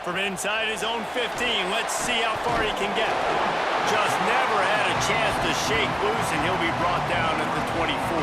From inside his own 15, let's see how far he can get. Just never had a chance to shake loose, and he'll be brought down at the 24.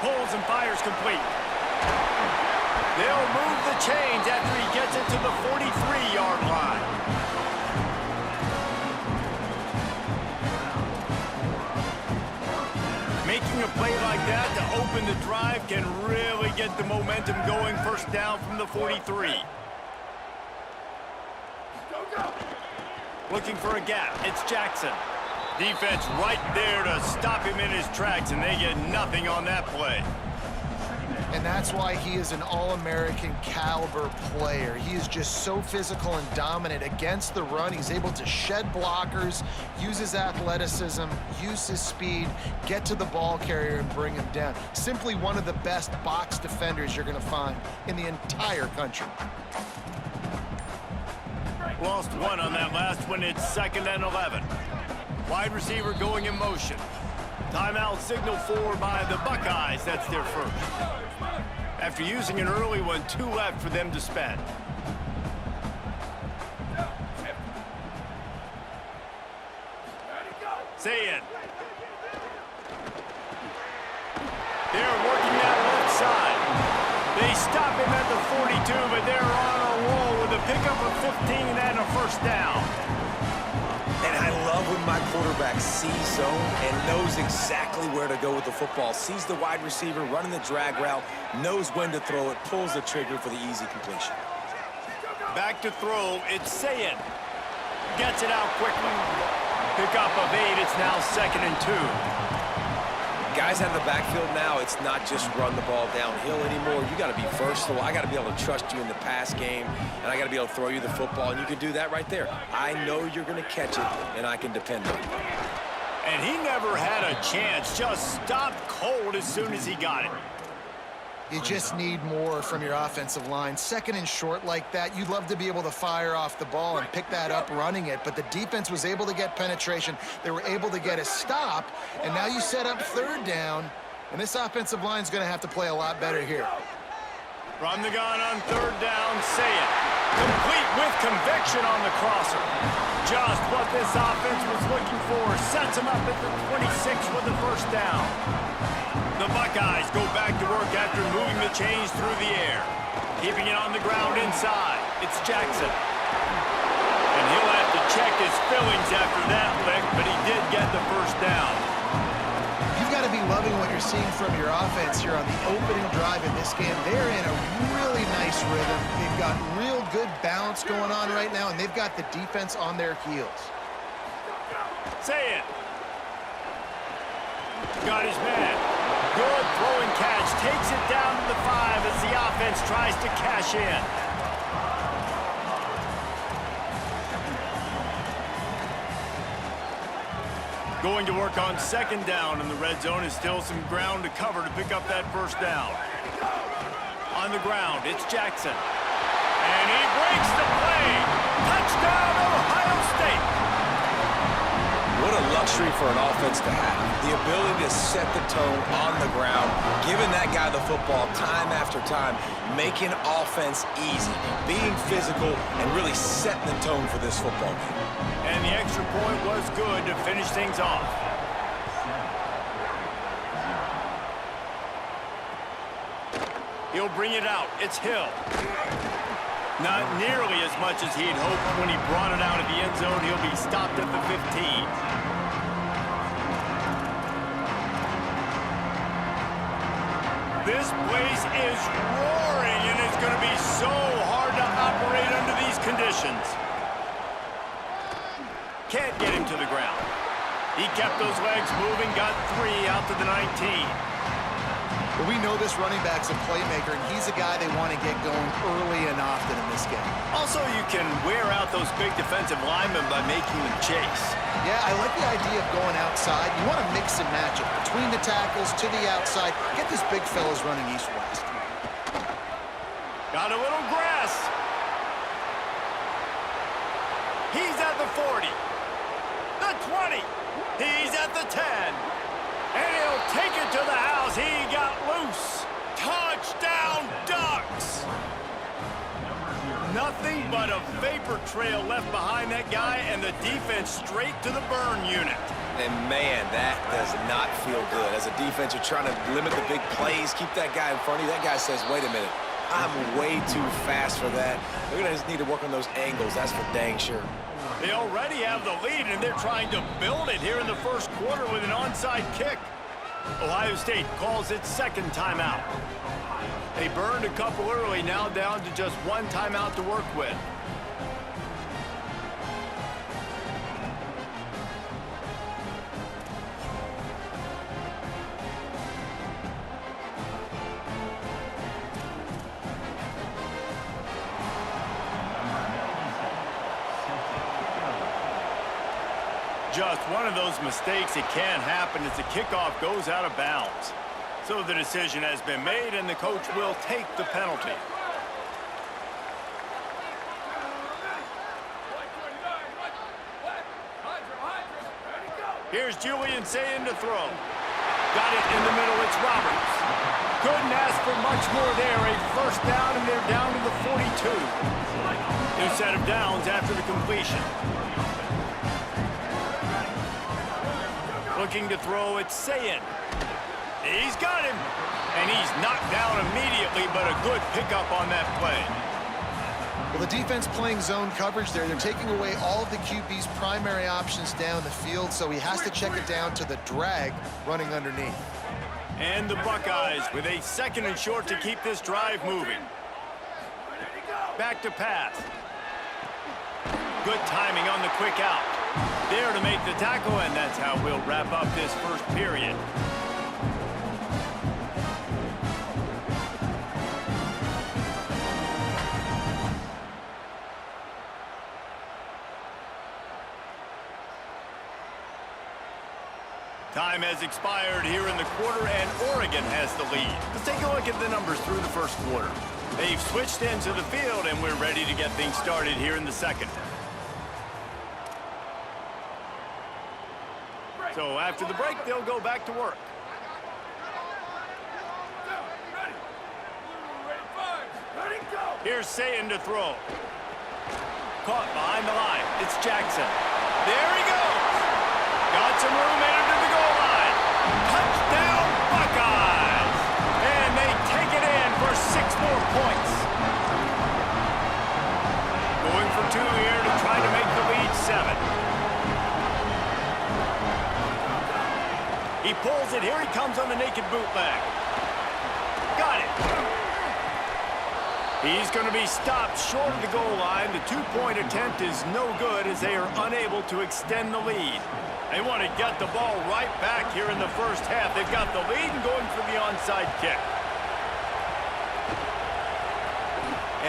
Pulls and fires complete. They'll move the chains after he gets it to the 43-yard line. Making a play like that to open the drive can really get the momentum going. First down from the 43. Looking for a gap. It's Jackson. Defense right there to stop him in his tracks, and they get nothing on that play. And that's why he is an All-American caliber player. He is just so physical and dominant against the run. He's able to shed blockers, use his athleticism, use his speed, get to the ball carrier and bring him down. Simply one of the best box defenders you're going to find in the entire country. Lost one on that last one. It's 2nd and 11. Wide receiver going in motion. Timeout signal for by the Buckeyes. That's their first. After using an early one, 2 left for them to spend. Say it. They're working that left side. They stop him at the 42, but they're on a roll with a pickup of 15 and a first down. And I love when my quarterback sees zone and knows exactly where to go with the football. Sees the wide receiver running the drag route, knows when to throw it, pulls the trigger for the easy completion. Back to throw, it's Sayin. Gets it out quickly. Pickup of 8, it's now 2nd and 2. Guys out of the backfield now, it's not just run the ball downhill anymore. You got to be versatile. I got to be able to trust you in the pass game, and I got to be able to throw you the football, and you can do that right there. I know you're going to catch it, and I can depend on it. And he never had a chance, just stopped cold as soon as he got it. You just need more from your offensive line. 2nd and short like that, you'd love to be able to fire off the ball and pick that up running it, but the defense was able to get penetration. They were able to get a stop, and now you set up 3rd down, and this offensive line is going to have to play a lot better here. From the gun on 3rd down, Sayin. Complete with conviction on the crosser. Just what this offense was looking for. Sets him up at the 26 with the first down. The Buckeyes go back to work after moving the chains through the air. Keeping it on the ground inside. It's Jackson. And he'll have to check his fillings after that lick, but he did get the first down. You've got to be loving what you're seeing from your offense here on the opening drive in this game. They're in a really nice rhythm. They've got real good balance going on right now, and they've got the defense on their heels. Say it. Got his man. Good throwing catch. Takes it down to the 5 as the offense tries to cash in. Going to work on 2nd down, and the red zone is still some ground to cover to pick up that first down. On the ground, it's Jackson. And he breaks the play. Touchdown, Ohio State. What a luxury for an offense to have. The ability to set the tone on the ground, giving that guy the football time after time, making offense easy, being physical, and really setting the tone for this football game. And the extra point was good to finish things off. He'll bring it out. It's Hill. Not nearly as much as he'd hoped when he brought it out of the end zone. He'll be stopped at the 15. This place is roaring, and it's going to be so hard to operate under these conditions. Can't get him to the ground. He kept those legs moving, got 3 out to the 19. But we know this running back's a playmaker, and he's a guy they want to get going early and often in this game. Also, you can wear out those big defensive linemen by making them chase. Yeah, I like the idea of going outside. You want to mix and match it between the tackles to the outside. Get these big fellas running east-west. Got a little grass. He's at at the 40. The 20. He's at the 10. And he'll take it to the house. He got loose. Touchdown, Ducks. Nothing but a vapor trail left behind that guy, and the defense straight to the burn unit. And, man, that does not feel good. As a defense, you're trying to limit the big plays, keep that guy in front of you. That guy says, wait a minute, I'm way too fast for that. They're going to just need to work on those angles. That's for dang sure. They already have the lead, and they're trying to build it here in the first quarter with an onside kick. Ohio State calls its second timeout. They burned a couple early, now down to just one timeout to work with. Just one of those mistakes. It can happen as the kickoff goes out of bounds. So the decision has been made, and the coach will take the penalty. Here's Julian Sayin to throw. Got it in the middle. It's Roberts. Couldn't ask for much more there. A first down, and they're down to the 42. New set of downs after the completion. Looking to throw, it's Sayin. He's got him, and he's knocked down immediately, but a good pickup on that play. Well, the defense playing zone coverage there. They're taking away all of the QB's primary options down the field, so he has to check it down to the drag running underneath. And the Buckeyes with a second and short to keep this drive moving. Back to pass. Good timing on the quick out. There to make the tackle, and that's how we'll wrap up this first period. Time has expired here in the quarter, and Oregon has the lead. Let's take a look at the numbers through the first quarter. They've switched into the field, and we're ready to get things started here in the second. So after the break, they'll go back to work. Here's Sayin to throw. Caught behind the line. It's Jackson. There he goes. Got some room into the goal line. Touchdown, Buckeyes. And they take it in for 6 more points. Going for 2 here to try to make the lead 7. He pulls it. Here he comes on the naked bootleg. Got it. He's going to be stopped short of the goal line. The 2-point attempt is no good as they are unable to extend the lead. They want to get the ball right back here in the first half. They've got the lead and going for the onside kick.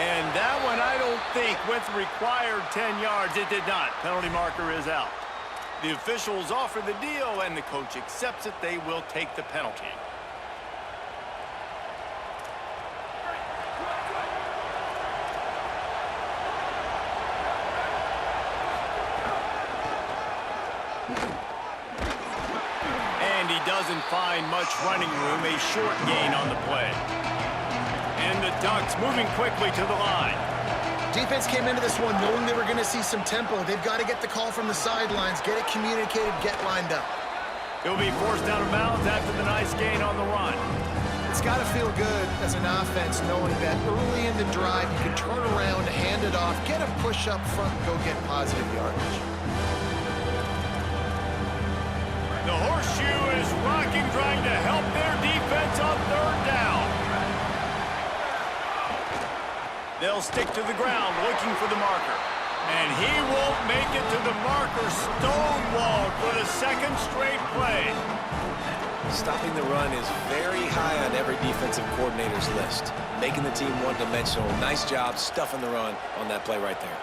And that one, I don't think, with required 10 yards, it did not. Penalty marker is out. The officials offer the deal, and the coach accepts it. They will take the penalty. And he doesn't find much running room. A short gain on the play. And the Ducks moving quickly to the line. Defense came into this one knowing they were going to see some tempo. They've got to get the call from the sidelines, get it communicated, get lined up. He'll be forced out of bounds after the nice gain on the run. It's got to feel good as an offense knowing that early in the drive you can turn around, hand it off, get a push up front, and go get positive yardage. The horseshoe is rocking, trying to help their defense on 3rd down. They'll stick to the ground looking for the marker. And he won't make it to the marker. Stonewalled for the second straight play. Stopping the run is very high on every defensive coordinator's list. Making the team one-dimensional. Nice job stuffing the run on that play right there.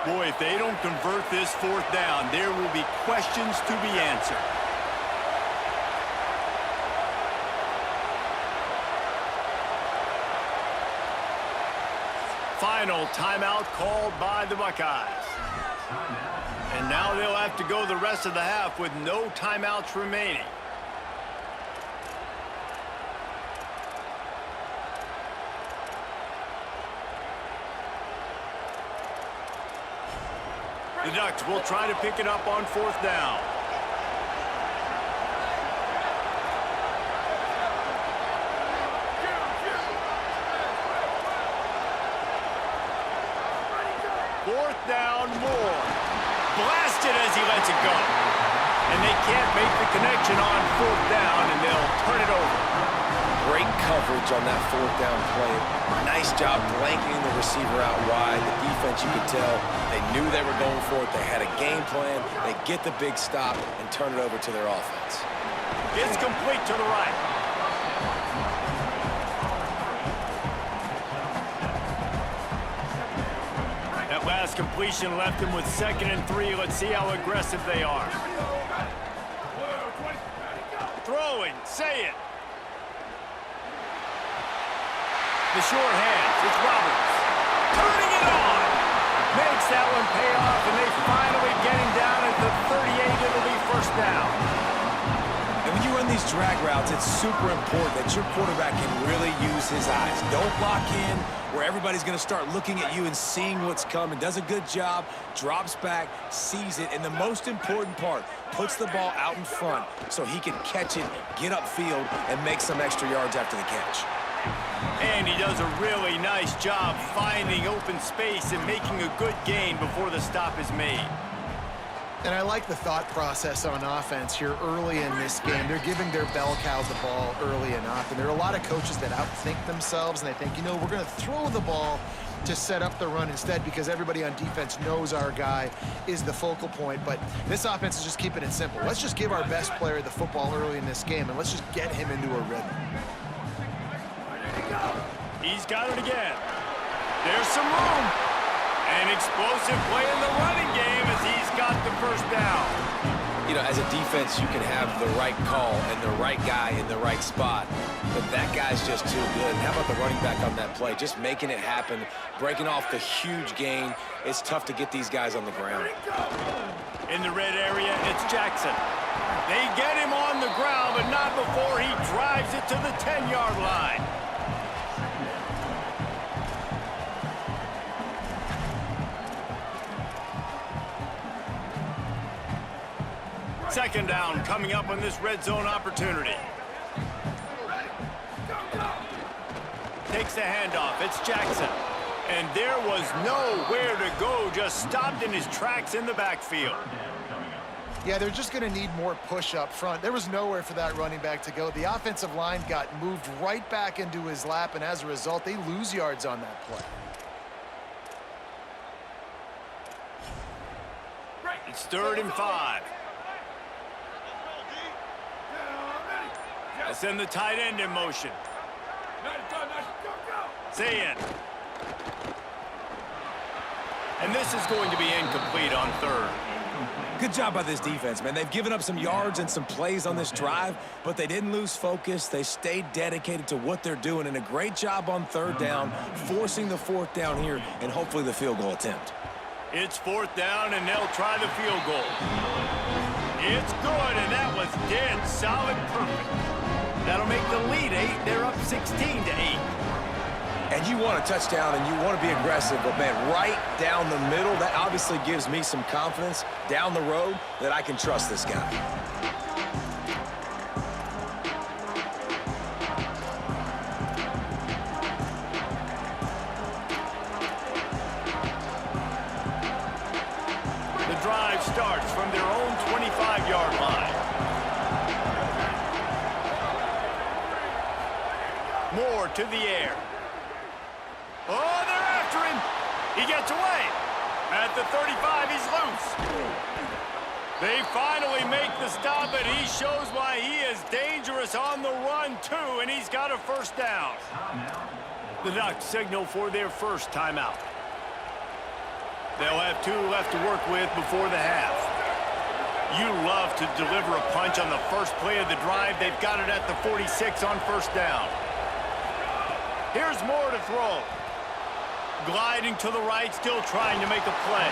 Boy, if they don't convert this 4th down, there will be questions to be answered. Final timeout called by the Buckeyes. And now they'll have to go the rest of the half with no timeouts remaining. The Ducks will try to pick it up on 4th down. Fourth down, Moore. Blasted as he lets it go. And they can't make the connection on 4th down, and they'll turn it over. Great coverage on that 4th down play. Nice job blanketing the receiver out wide. The defense, you could tell, they knew they were going for it. They had a game plan. They get the big stop and turn it over to their offense. It's complete to the right. That last completion left him with 2nd and 3. Let's see how aggressive they are. Throwing, say it. The short hands, it's Roberts. Turning it on. Makes that one pay off, and they finally get him down at the 38. It'll be 1st down. And when you run these drag routes, it's super important that your quarterback can really use his eyes. Don't lock in where everybody's going to start looking at you and seeing what's coming. Does a good job, drops back, sees it, and the most important part, puts the ball out in front so he can catch it, get upfield, and make some extra yards after the catch. And he does a really nice job finding open space and making a good gain before the stop is made. And I like the thought process on offense here early in this game. They're giving their bell cow the ball early enough. And there are a lot of coaches that outthink themselves, and they think, you know, we're going to throw the ball to set up the run instead because everybody on defense knows our guy is the focal point. But this offense is just keeping it simple. Let's just give our best player the football early in this game, and let's just get him into a rhythm. He's got it again. There's some room. An explosive play in the running game as he's got the 1st down. You know, as a defense, you can have the right call and the right guy in the right spot, but that guy's just too good. And how about the running back on that play? Just making it happen, breaking off the huge gain. It's tough to get these guys on the ground. In the red area, it's Jackson. They get him on the ground, but not before he drives it to the 10-yard line. Second down coming up on this red zone opportunity. Takes the handoff. It's Jackson. And there was nowhere to go. Just stopped in his tracks in the backfield. Yeah, they're just going to need more push up front. There was nowhere for that running back to go. The offensive line got moved right back into his lap, and as a result, they lose yards on that play. It's 3rd and 5. They send the tight end in motion. Say it. And this is going to be incomplete on 3rd. Good job by this defense, man. They've given up some yards and some plays on this drive, but they didn't lose focus. They stayed dedicated to what they're doing, and a great job on 3rd down, forcing the 4th down here, and hopefully the field goal attempt. It's 4th down, and they'll try the field goal. It's good, and that was dead solid perfect. That'll make the lead 8. They're up 16-8. And you want a touchdown and you want to be aggressive, but man, right down the middle, that obviously gives me some confidence down the road that I can trust this guy. The drive starts from their own 25-yard line. Moore to the air. Oh, they're after him. He gets away. At the 35, he's loose. They finally make the stop, and he shows why he is dangerous on the run, too, and he's got a 1st down. The Ducks signal for their 1st timeout. They'll have 2 left to work with before the half. You love to deliver a punch on the first play of the drive. They've got it at the 46 on 1st down. Here's Moore to throw. Gliding to the right, still trying to make a play.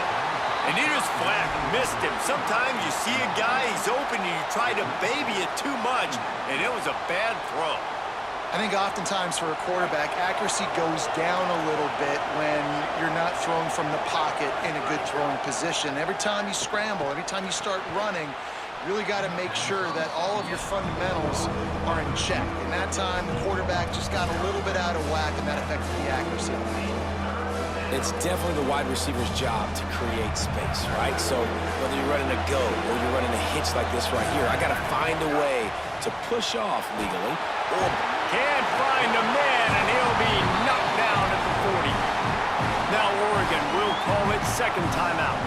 And he just flat missed him. Sometimes you see a guy, he's open, and you try to baby it too much, and it was a bad throw. I think oftentimes for a quarterback, accuracy goes down a little bit when you're not throwing from the pocket in a good throwing position. Every time you scramble, every time you start running, you really got to make sure that all of your fundamentals are in check. And that time, the quarterback just got a little bit out of whack, and that affected the accuracy. It's definitely the wide receiver's job to create space, right? So whether you're running a go or you're running a hitch like this right here, I got to find a way to push off legally or can't find a man, and he'll be knocked down at the 40. Now Oregon will call it second timeout.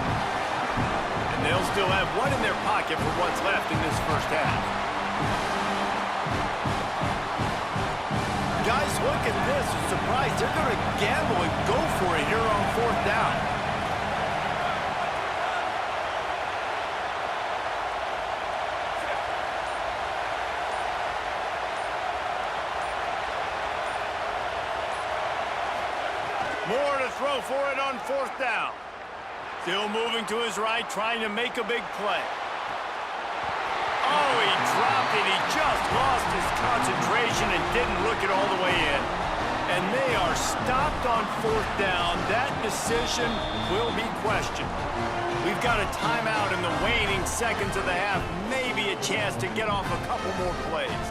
And they'll still have one in their pocket for what's left in this first half. Guys, look at this. I'm surprised. They're going to gamble and go for it here on fourth down. More to throw for it on fourth down. Still moving to his right, trying to make a big play. Oh, he dropped it. He just lost his concentration and didn't look it all the way in. And they are stopped on fourth down. That decision will be questioned. We've got a timeout in the waning seconds of the half. Maybe a chance to get off a couple more plays.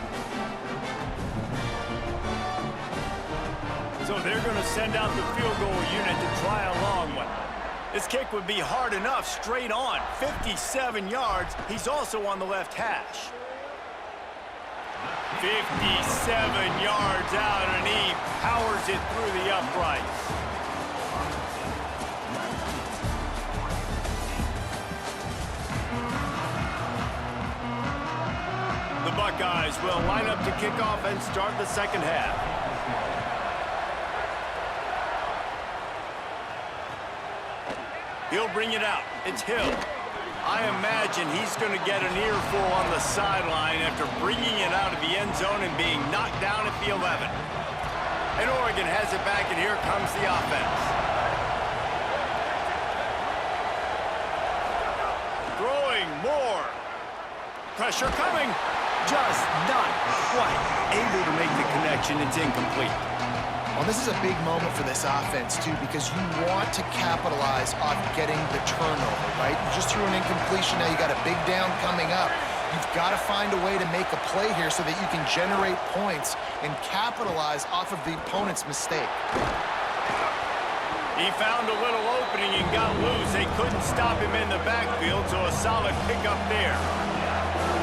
So they're going to send out the field goal unit to try a long one. This kick would be hard enough straight on. 57 yards. He's also on the left hash. 57 yards out, and he powers it through the uprights. The Buckeyes will line up to kick off and start the second half. He'll bring it out. It's Hill. I imagine he's going to get an earful on the sideline after bringing it out of the end zone and being knocked down at the 11. And Oregon has it back, and here comes the offense. Throwing more. Pressure coming. Just not quite able to make the connection. It's incomplete. Well, this is a big moment for this offense, too, because you want to capitalize on getting the turnover, right? You just threw an incompletion. Now you got a big down coming up. You've got to find a way to make a play here so that you can generate points and capitalize off of the opponent's mistake. He found a little opening and got loose. They couldn't stop him in the backfield, so a solid pickup there.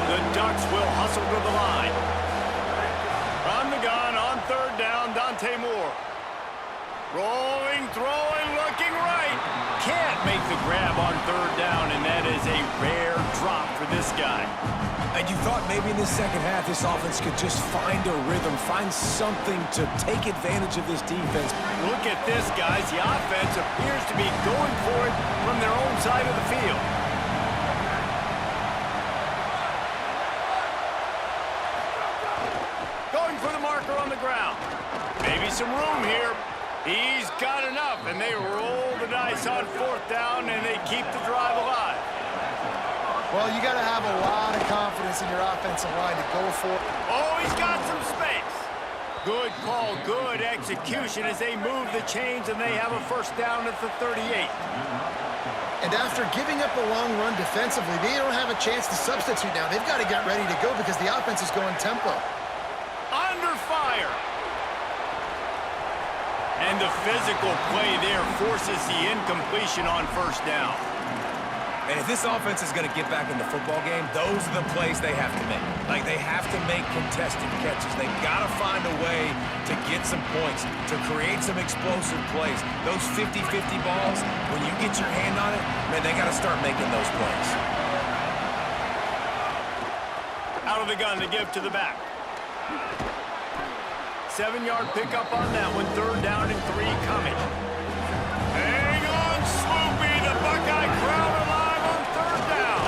The Ducks will hustle to the line. From the gun on third down, Dante Moore. Rolling, throwing, looking right. Can't make the grab on third down, and that is a rare drop for this guy. And you thought maybe in the second half this offense could just find a rhythm, find something to take advantage of this defense. Look at this, guys. The offense appears to be going for it from their own side of the field. Going for the marker on the ground. Maybe some room here. He's got enough, and they roll the dice on fourth down, and they keep the drive alive. Well, you got to have a lot of confidence in your offensive line to go for it. Oh, he's got some space. Good call, good execution as they move the chains, and they have a first down at the 38. And after giving up a long run defensively, they don't have a chance to substitute now. They've got to get ready to go because the offense is going tempo. Under fire. And the physical play there forces the incompletion on first down. And if this offense is going to get back in the football game, those are the plays they have to make. Like, they have to make contested catches. They've got to find a way to get some points, to create some explosive plays. Those 50-50 balls, when you get your hand on it, man, they got to start making those plays. Out of the gun to give to the back. 7-yard pickup on that one. Third down and 3 coming. Hang on, Sloopy. The Buckeye crowd alive on third down.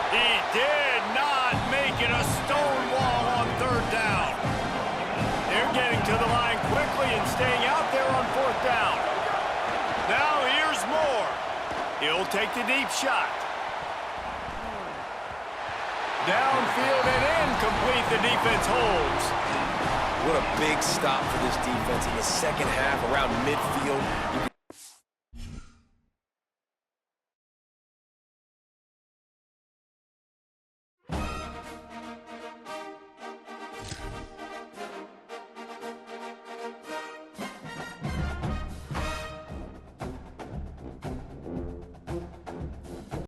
He did not make it a stone wall on third down. They're getting to the line quickly and staying out there on fourth down. He'll take the deep shot. Downfield and incomplete. The defense holds. What a big stop for this defense in the second half around midfield.